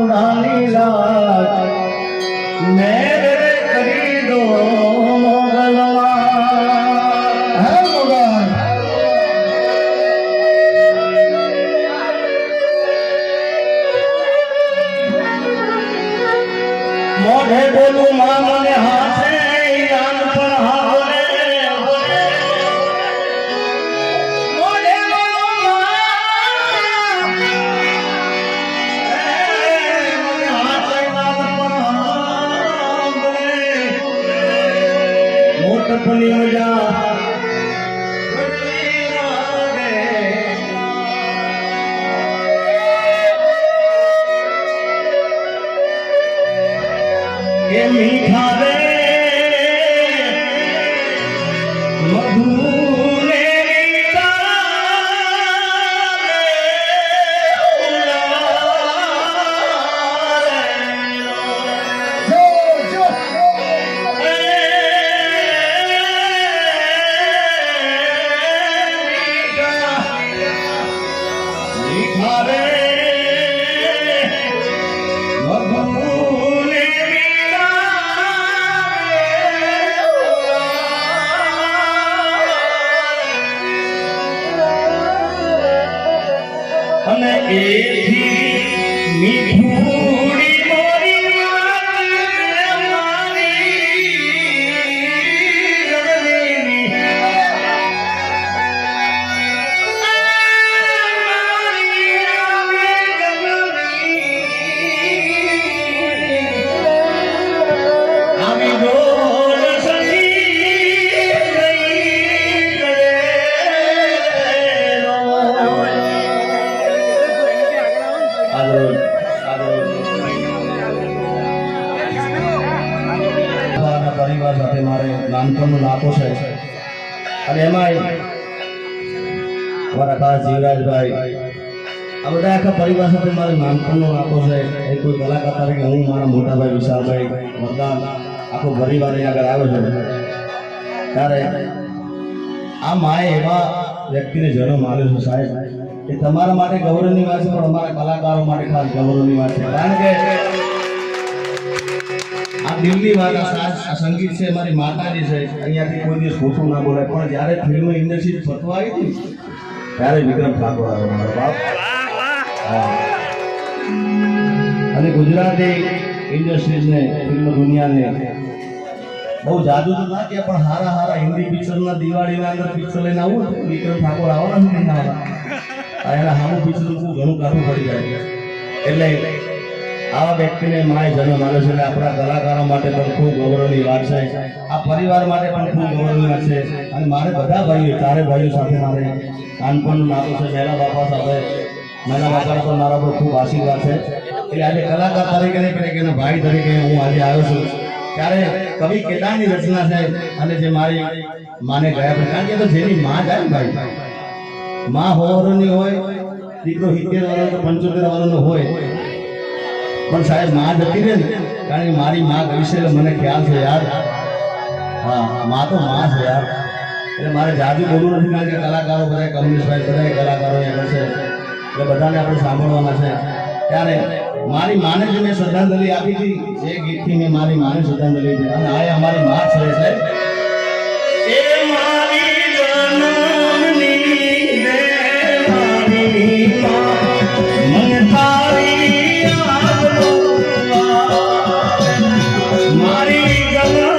ચામુંડાની લાજ મેરે કરી દો મોગલમાં હે મોગલ મોઢે બોલું માં મને હાથે યાન પર હાલે મોઢે બોલું મને હાથે યાન પર હાલે મોટપની મજા ये मीठा रे मधुरे मीठा रे અને એથી મીઠુડી મોરી મારી રડની આવી બોલ પરિવાર સાથે મારે નાનપણનો નાતો છે અને એમાં મારા ખાસ જીવરાજભાઈ આ બધા આખા પરિવાર સાથે મારે નાનપણનો નાતો છે એ કોઈ કલાકાર તરીકે હું મારા મોટાભાઈ વિશાલભાઈ વરદાન આખો પરિવાર આગળ આવ્યો છે ત્યારે આ માએ એવા વ્યક્તિને જન્મ આપ્યો છે સાહેબ એ તમારા માટે ગૌરવની વાત છે પણ અમારા કલાકારો માટે ખાસ ગૌરવની વાત છે કારણ કે આ દિલની વાત આ સંગીત છે મારી માતાજી છે અહીંયાથી કોઈ દિવસ ખોટું ના બોલાય પણ જ્યારે ફિલ્મ ઇન્ડસ્ટ્રી ફતવા આવી હતી ત્યારે વિક્રમ ઠાકોર આવ્યો મારો બાપ અને ગુજરાતી ઇન્ડસ્ટ્રીઝને ફિલ્મ દુનિયાને બહુ જાદુ તો ના કે પણ હારા હારા હિન્દી પિક્ચરના દિવાળીના અંદર પિક્ચર લઈને આવું વિક્રમ ઠાકોર આવવાના નથી ના એના સામું પિક્ચર ઘણું કાઢવું પડી જાય એટલે આવા વ્યક્તિને માએ જન્મ આપ્યો છે એટલે આપણા કલાકારો માટે પણ ખૂબ ગૌરવની વાત છે આ પરિવાર માટે પણ ખૂબ ગૌરવની વાત છે અને મારે બધા ભાઈઓ ચારે ભાઈઓ સાથે મારે નાનપણનું નાતું છે મેલા બાપા સાથે મેલા બાપાનો પણ મારા પર ખૂબ આશીર્વાદ છે એટલે આજે કલાકાર તરીકે નહીં પણ એના ભાઈ તરીકે હું આજે આવ્યો છું ત્યારે કવિ કેદારની રચના છે અને જે મારી માને ગયા છે કારણ કે તો જેની માં જાય ને ભાઈ માં 100 વર્ષની હોય દીકરો 70 વર્ષ 75 વર્ષનો હોય પણ સાહેબ માં જતી રહે ને કારણ કે મારી માં ગઈ છે એટલે મને ખ્યાલ છે યાર હા માં તો માં છે યાર એટલે મારે જાજુ બોલવું નથી કારણ કે કલાકારો બધા કમલેશભાઈ બધા કલાકારો અહીંયા છે એટલે બધાને આપણે સાંભળવાના છે ત્યારે મારી માને જે મેં શ્રદ્ધાંજલિ આપી હતી એ ગીતથી મેં મારી માને શ્રદ્ધાંજલિ આપી અને આ અમારી માં છે એ મારી જનમની દેવાની માં મને તારી Yeah.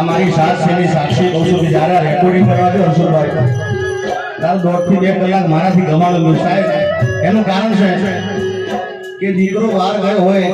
અમારી સાક્ષીની સાક્ષી કહું છું કે જ્યારે રેકોર્ડિંગ કરવા દો હર્ષુભાઈ તાર 1.5 થી 2 કલાક મારાથી ગમાડેલું સાહેબ. એનું કારણ છે કે દીકરો બહાર ગયો હોય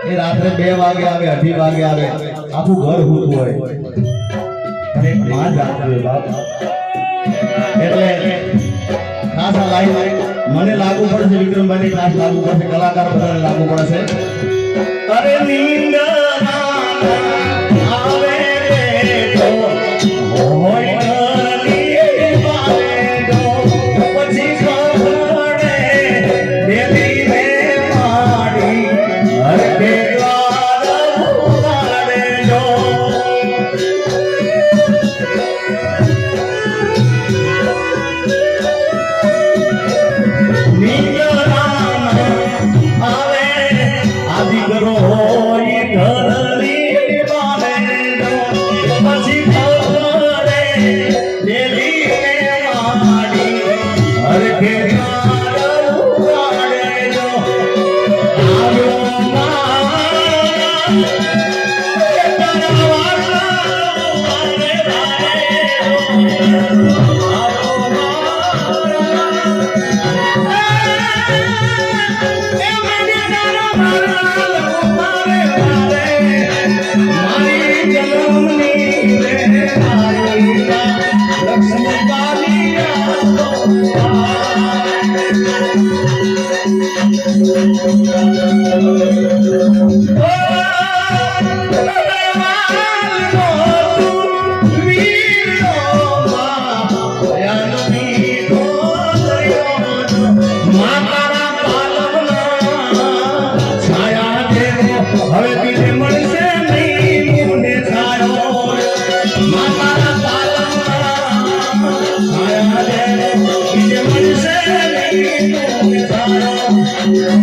એ રાત્રે 2 વાગે આવે 2:30 વાગે આવે આખું ઘર હૂતું હોય અને એક માં જાગતી હોય બાપ. એટલે ખાસ આ લાઈન મને લાગુ પડશે, વિક્રમભાઈની ખાસ લાગુ પડશે, કલાકાર બધાને લાગુ પડશે. અરે નીંદ આવે રે તો હોય ઘરની બારે પછી ખબરે દેવી મે માડી હર બે દ્વાર ઉગાડે જો.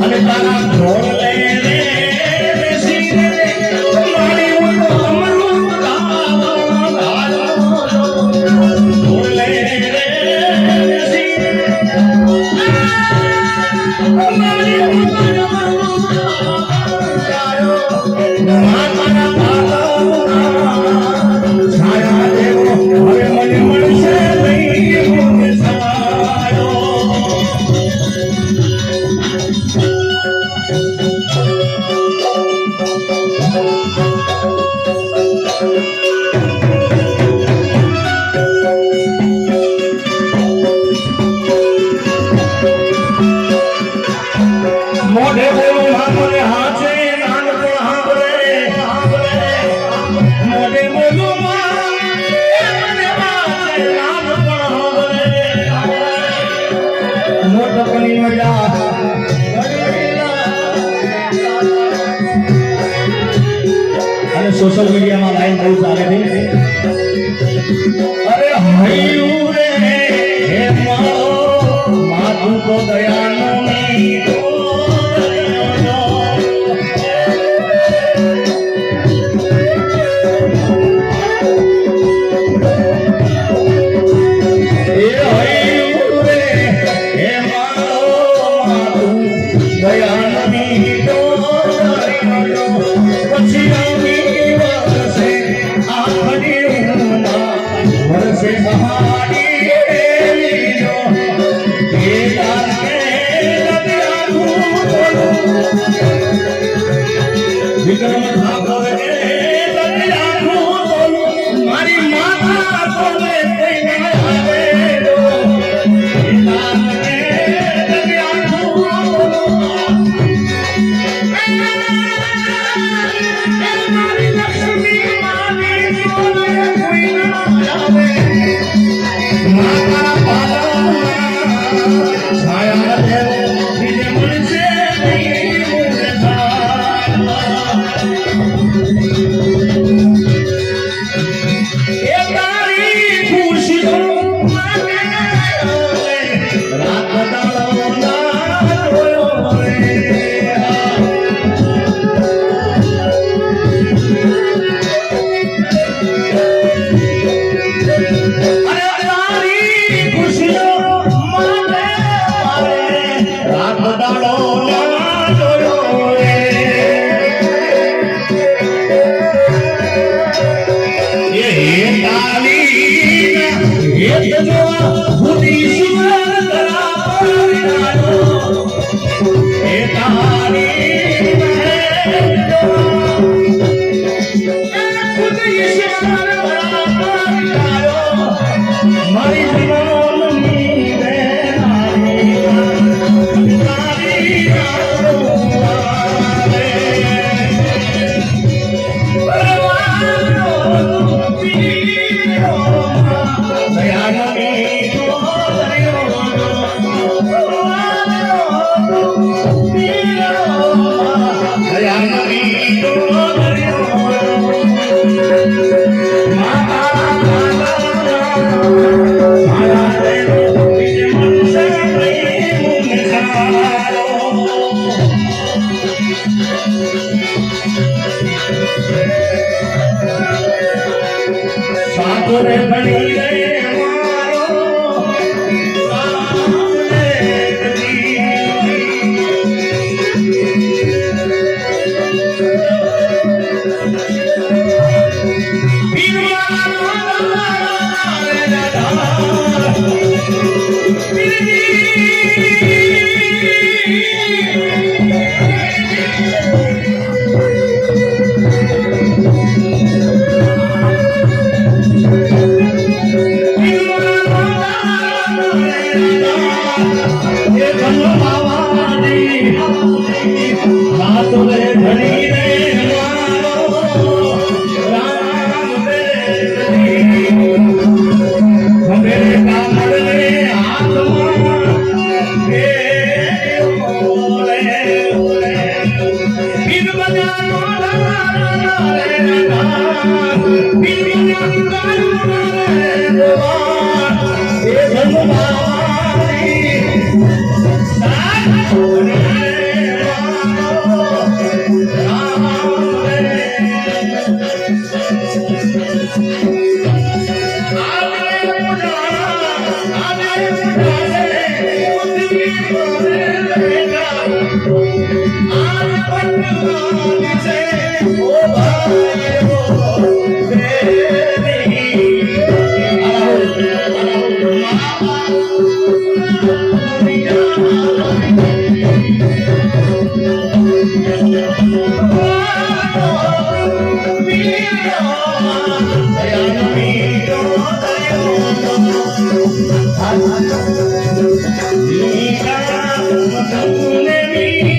અને તારા ઢોળ લે રે બેસી રે મારી ઉતો અમરું ઢોળ લે રે બેસી રે મારી ઉતો અમરું માતાના પાલવના છાયા દેવો હવે મને મળશે નહીં સારો. મોઢે બોલું મામલે હાચે નાનપણ હાંભળે મોઢે બોલું મામલે હાચે નાનપણ હાંભળે મોટપની મજા અને સોશિયલ મીડિયામાં લાઈન બહુ ચાલે છે અરે હૈયું રે હે મારો માથું તો દયાનો મીઠો વિક્રમ ઠાકોર મારી માતા તોલે કોઈ ના આવે મારી લક્ષ્મી મારી તોલે કોઈ ના આવે માતા પાલા છાયા દેવ વિજય મળશે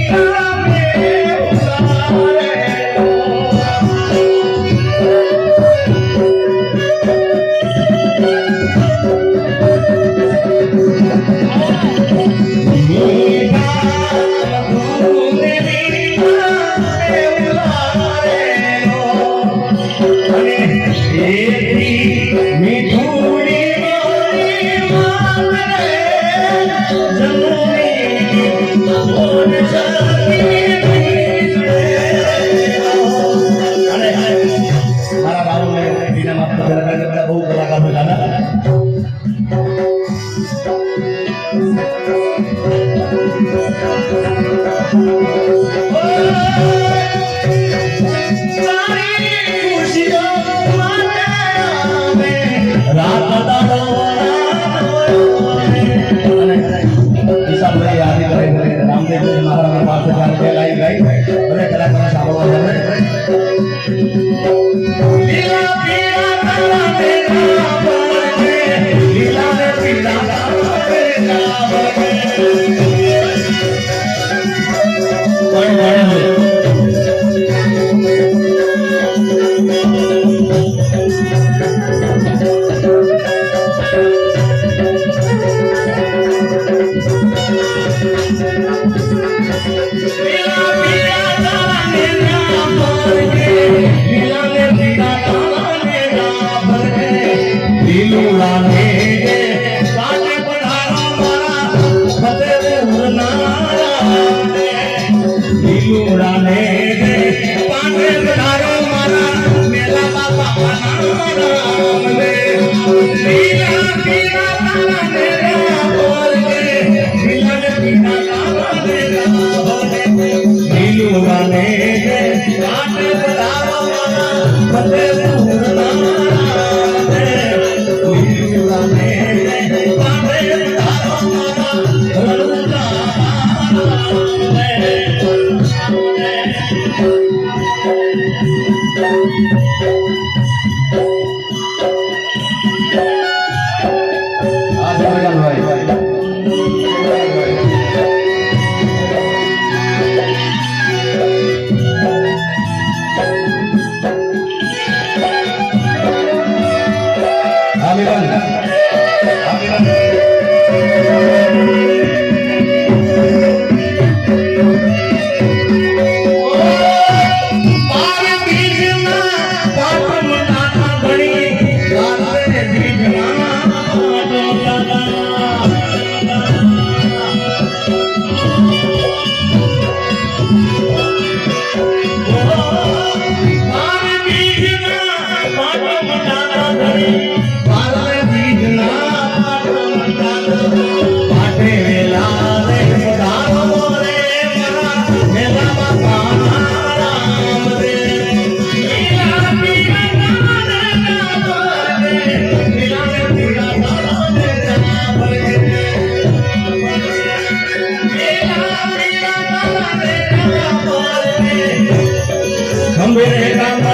मीरा જાન કે ગાઈ ગાઈ બધા કલાકાર સાંભળવા જાવે લીલા પીળા તારા મેરા બરગે લીલા ને પીળા તારા મેરા બરગે કોઈ મળે Come